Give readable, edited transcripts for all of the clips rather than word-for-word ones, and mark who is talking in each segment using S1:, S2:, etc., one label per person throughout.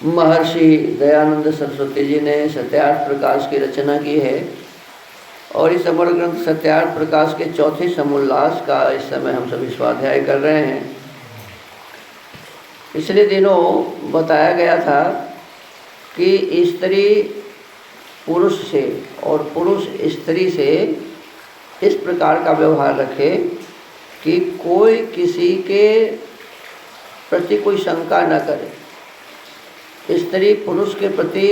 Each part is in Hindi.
S1: महर्षि दयानंद सरस्वती जी ने सत्यार्थ प्रकाश की रचना की है और इस अमर ग्रंथ सत्यार्थ प्रकाश के चौथे समोल्लास का इस समय हम सभी स्वाध्याय कर रहे हैं। पिछले दिनों बताया गया था कि स्त्री पुरुष से और पुरुष स्त्री से इस प्रकार का व्यवहार रखे कि कोई किसी के प्रति कोई शंका न करे। स्त्री पुरुष के प्रति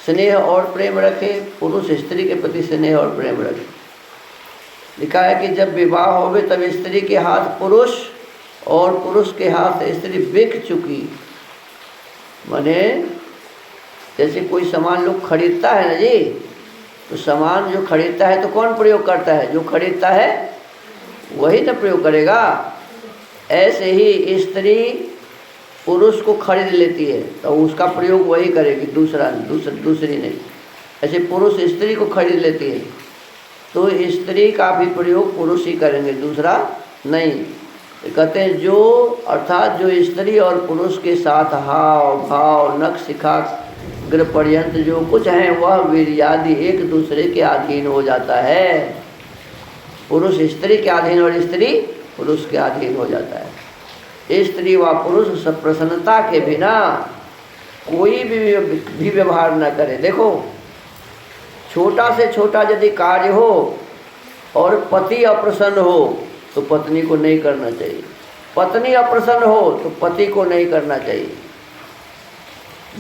S1: स्नेह और प्रेम रखे, पुरुष स्त्री के प्रति स्नेह और प्रेम रखे। लिखा है कि जब विवाह होवे तब स्त्री के हाथ पुरुष और पुरुष के हाथ स्त्री बिक चुकी। माने जैसे कोई सामान लोग खरीदता है ना जी, तो सामान जो खरीदता है तो कौन प्रयोग करता है? जो खरीदता है वही ना प्रयोग करेगा। ऐसे ही स्त्री पुरुष को खरीद लेती है तो उसका प्रयोग वही करेगी, दूसरी नहीं। ऐसे पुरुष स्त्री को खरीद लेती है तो स्त्री का भी प्रयोग पुरुष ही करेंगे, दूसरा नहीं। कहते हैं जो अर्थात जो स्त्री और पुरुष के साथ हाव भाव नख शिखा गृह पर्यंत जो कुछ है वह वीर्यादि एक दूसरे के अधीन हो जाता है। पुरुष स्त्री के अधीन और स्त्री पुरुष के अधीन हो जाता है। स्त्री व पुरुष सब प्रसन्नता के बिना कोई भी व्यवहार न करे। देखो, छोटा से छोटा यदि कार्य हो और पति अप्रसन्न हो तो पत्नी को नहीं करना चाहिए, पत्नी अप्रसन्न हो तो पति को नहीं करना चाहिए।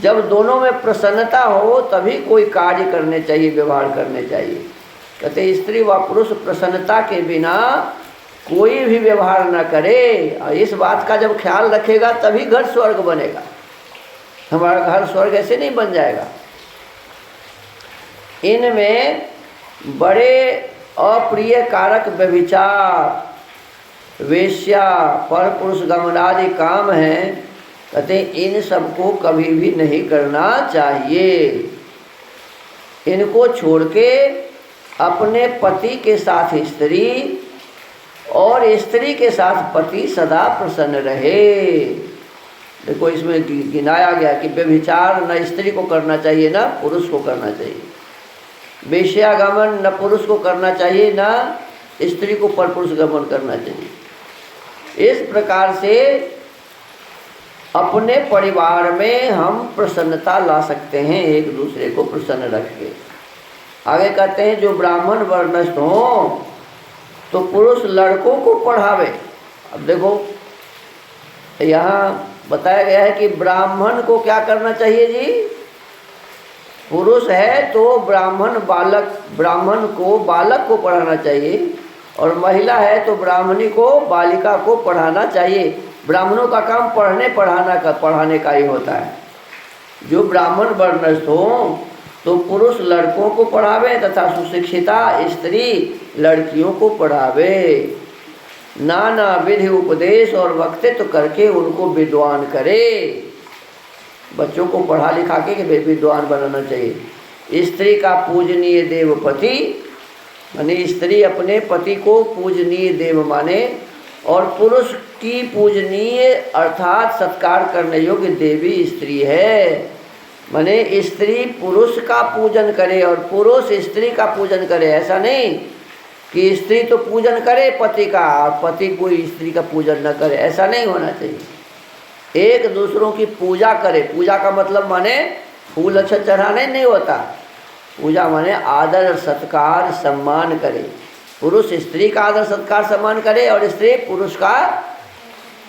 S1: जब दोनों में प्रसन्नता हो तभी कोई कार्य करने चाहिए, व्यवहार करने चाहिए। कहते स्त्री व पुरुष प्रसन्नता के बिना कोई भी व्यवहार न करे। और इस बात का जब ख्याल रखेगा तभी घर स्वर्ग बनेगा। हमारा घर स्वर्ग ऐसे नहीं बन जाएगा। इनमें बड़े अप्रिय कारक व्यभिचार, वेश्या, पर पुरुष गमनादि काम हैं। कहते इन सबको कभी भी नहीं करना चाहिए। इनको छोड़ के अपने पति के साथ स्त्री और स्त्री के साथ पति सदा प्रसन्न रहे। देखो, इसमें गिनाया गया कि व्यभिचार न स्त्री को करना चाहिए न पुरुष को करना चाहिए। वेश्यागमन न पुरुष को करना चाहिए न स्त्री को परपुरुष गमन करना चाहिए। इस प्रकार से अपने परिवार में हम प्रसन्नता ला सकते हैं, एक दूसरे को प्रसन्न रख के। आगे कहते हैं जो ब्राह्मण वर्णस्थ हों तो पुरुष लड़कों को पढ़ावे। अब देखो, यहाँ बताया गया है कि ब्राह्मण को क्या करना चाहिए जी? पुरुष है तो ब्राह्मण को बालक को पढ़ाना चाहिए, और महिला है तो ब्राह्मणी को बालिका को पढ़ाना चाहिए। ब्राह्मणों का काम पढ़ाने का ही होता है। जो ब्राह्मण वर्णस्थ हो तो पुरुष लड़कों को पढ़ावे तथा सुशिक्षिता स्त्री लड़कियों को पढ़ावे। नाना विधि उपदेश और वक्तृत्व करके उनको विद्वान करे। बच्चों को पढ़ा लिखा के विद्वान बनाना चाहिए। स्त्री का पूजनीय देव पति, माने स्त्री अपने पति को पूजनीय देव माने, और पुरुष की पूजनीय अर्थात सत्कार करने योग्य देवी स्त्री है। माने स्त्री पुरुष का पूजन करे और पुरुष स्त्री का पूजन करे। ऐसा नहीं कि स्त्री तो पूजन करे पति का और पति कोई स्त्री का पूजन न करे, ऐसा नहीं होना चाहिए। एक दूसरों की पूजा करे। पूजा का मतलब माने फूल अच्छा चढ़ाने नहीं होता। पूजा माने आदर सत्कार सम्मान करे। पुरुष स्त्री का आदर सत्कार सम्मान करे और स्त्री पुरुष का,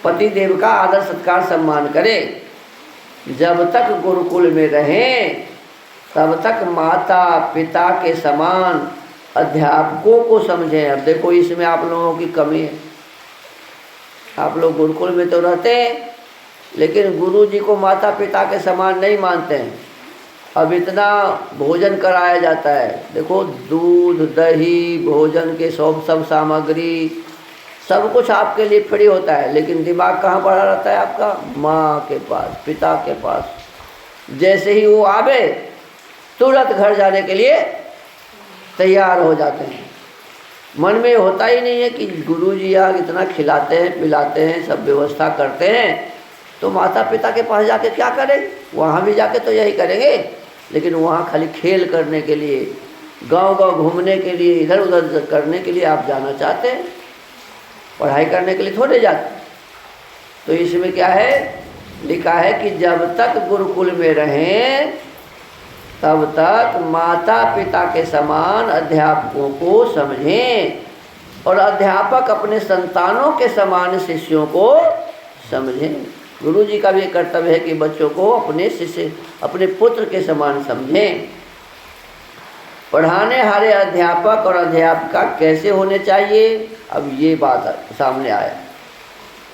S1: पति देव का आदर सत्कार सम्मान करे। जब तक गुरुकुल में रहें तब तक माता पिता के समान अध्यापकों को समझें। अब देखो, इसमें आप लोगों की कमी है। आप लोग गुरुकुल में तो रहते हैं लेकिन गुरु जी को माता पिता के समान नहीं मानते हैं। अब इतना भोजन कराया जाता है, देखो दूध दही भोजन के सब सामग्री सब कुछ आपके लिए फ्री होता है, लेकिन दिमाग कहाँ पड़ा रहता है आपका? माँ के पास, पिता के पास। जैसे ही वो आवे तुरंत घर जाने के लिए तैयार हो जाते हैं। मन में होता ही नहीं है कि गुरुजी यार इतना खिलाते हैं पिलाते हैं सब व्यवस्था करते हैं, तो माता पिता के पास जाके क्या करें? वहाँ भी जाके तो यही करेंगे, लेकिन वहाँ खाली खेल करने के लिए, गांव-गांव घूमने के लिए, इधर उधर करने के लिए आप जाना चाहते हैं, पढ़ाई करने के लिए थोड़े जाते। तो इसमें क्या है, लिखा है कि जब तक गुरुकुल में रहें तब तक माता पिता के समान अध्यापकों को समझें, और अध्यापक अपने संतानों के समान शिष्यों को समझें। गुरु जी का भी कर्तव्य है कि बच्चों को अपने शिष्य, अपने पुत्र के समान समझें। पढ़ाने हारे अध्यापक और अध्यापिका कैसे होने चाहिए? अब ये बात सामने आया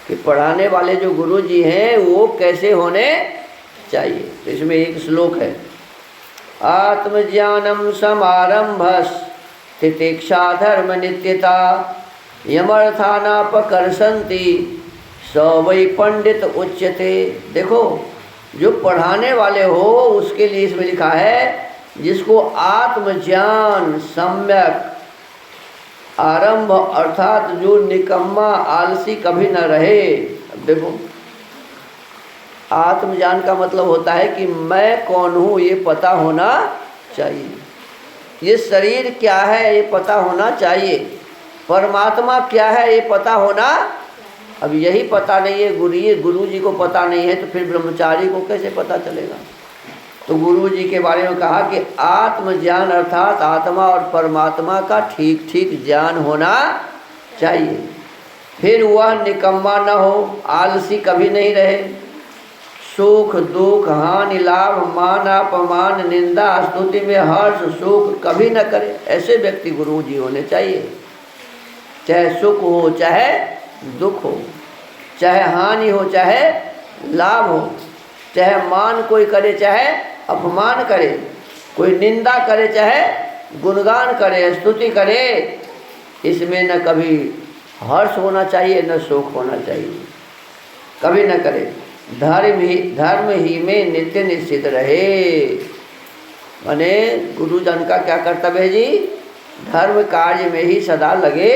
S1: कि पढ़ाने वाले जो गुरु जी हैं वो कैसे होने चाहिए। तो इसमें एक श्लोक है, आत्मज्ञानम समारंभस तितिक्षा धर्म नित्यता यमर्थानापकर्षन्ति स वै पंडित उच्यते। देखो, जो पढ़ाने वाले हो उसके लिए इसमें लिखा है जिसको आत्मज्ञान सम्यक आरंभ, अर्थात जो निकम्मा आलसी कभी न रहे। अब देखो, आत्मज्ञान का मतलब होता है कि मैं कौन हूँ ये पता होना चाहिए, ये शरीर क्या है ये पता होना चाहिए, परमात्मा क्या है ये पता होना। अब यही पता नहीं है, गुरु जी को पता नहीं है, तो फिर ब्रह्मचारी को कैसे पता चलेगा? तो गुरु जी के बारे में कहा कि आत्मज्ञान अर्थात आत्मा और परमात्मा का ठीक ठीक ज्ञान होना चाहिए। फिर वह निकम्मा न हो, आलसी कभी नहीं रहे, सुख दुख हानि लाभ मान अपमान निंदा स्तुति में हर्ष सुख कभी न करे, ऐसे व्यक्ति गुरु जी होने चाहिए। चाहे सुख हो चाहे दुख हो, चाहे हानि हो चाहे लाभ हो, चाहे मान कोई करे चाहे अपमान करे, कोई निंदा करे चाहे गुणगान करे, स्तुति करे, इसमें न कभी हर्ष होना चाहिए न शोक होना चाहिए, कभी न करे। धर्म ही में नित्य निश्चित रहे। माने गुरुजन का क्या कर्तव्य है जी? धर्म कार्य में ही सदा लगे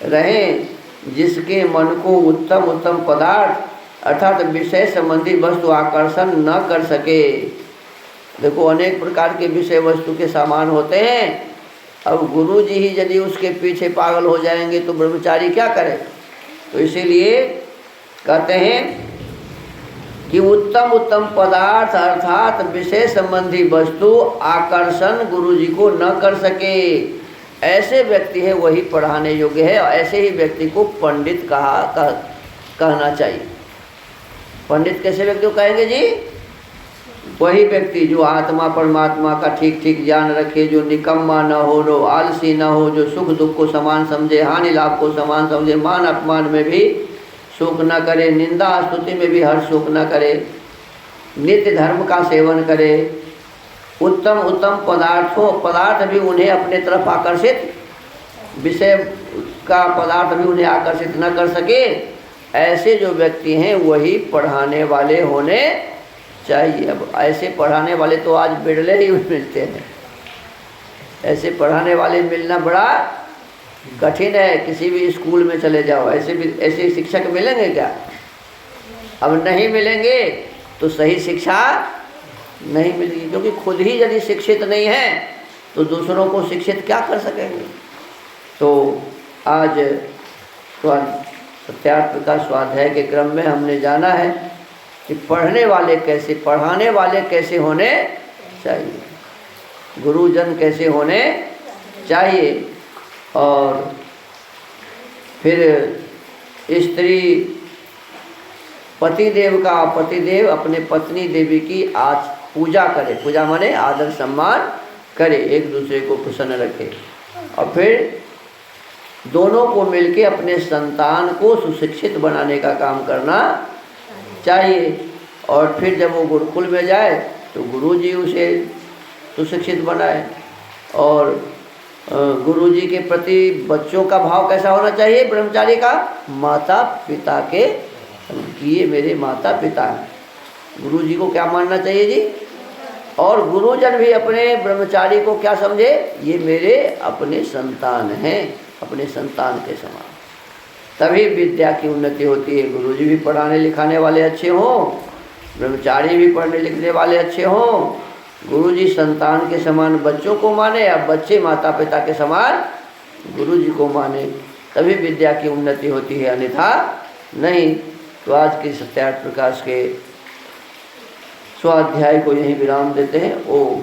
S1: रहें, जिसके मन को उत्तम उत्तम पदार्थ अर्थात विषय संबंधी वस्तु आकर्षण न कर सके। देखो, अनेक प्रकार के विषय वस्तु के सामान होते हैं, अब गुरु जी ही यदि उसके पीछे पागल हो जाएंगे तो ब्रह्मचारी क्या करे? तो इसीलिए कहते हैं कि उत्तम उत्तम पदार्थ अर्थात विषय संबंधी वस्तु आकर्षण गुरु जी को न कर सके, ऐसे व्यक्ति है वही पढ़ाने योग्य है, और ऐसे ही व्यक्ति को पंडित कहना चाहिए। पंडित कैसे व्यक्ति को कहेंगे जी? वही व्यक्ति जो आत्मा परमात्मा का ठीक ठीक ज्ञान रखे, जो निकम्मा न हो, जो आलसी न हो, जो सुख दुख को समान समझे, हानि लाभ को समान समझे, मान अपमान में भी शोक न करे, निंदा स्तुति में भी हर शोक न करे, नित्य धर्म का सेवन करे, उत्तम उत्तम पदार्थ भी उन्हें अपने तरफ आकर्षित, विषय का पदार्थ भी उन्हें आकर्षित न कर सके, ऐसे जो व्यक्ति हैं वही पढ़ाने वाले होने चाहिए। अब ऐसे पढ़ाने वाले तो आज बिरले ही मिलते हैं, ऐसे पढ़ाने वाले मिलना बड़ा कठिन है। किसी भी स्कूल में चले जाओ, ऐसे शिक्षक मिलेंगे क्या? अब नहीं मिलेंगे तो सही शिक्षा नहीं मिलेगी, क्योंकि खुद ही यदि शिक्षित नहीं है तो दूसरों को शिक्षित क्या कर सकेंगे। तो आज सत्यार्थ का स्वाध्याय के क्रम में हमने जाना है कि पढ़ाने वाले कैसे होने चाहिए, गुरुजन कैसे होने चाहिए, और फिर स्त्री पतिदेव अपने पत्नी देवी की आज पूजा करे, पूजा माने आदर सम्मान करे, एक दूसरे को प्रसन्न रखे, और फिर दोनों को मिलके अपने संतान को सुशिक्षित बनाने का काम करना चाहिए। और फिर जब वो गुरुकुल में जाए तो गुरु जी उसे सुशिक्षित बनाए, और गुरु जी के प्रति बच्चों का भाव कैसा होना चाहिए? ब्रह्मचारी का माता पिता के ये मेरे माता पिता हैं, गुरु जी को क्या मानना चाहिए जी? और गुरुजन भी अपने ब्रह्मचारी को क्या समझे? ये मेरे अपने संतान हैं, अपने संतान के समान। तभी विद्या की उन्नति होती है। गुरुजी भी पढ़ाने लिखाने वाले अच्छे हों, ब्रह्मचारी भी पढ़ने लिखने वाले अच्छे हों, गुरुजी संतान के समान बच्चों को माने या बच्चे माता पिता के समान गुरुजी को माने, तभी विद्या की उन्नति होती है, अन्यथा नहीं। तो आज के सत्यार्थ प्रकाश के स्वाध्याय को यहीं विराम देते हैं। ओम।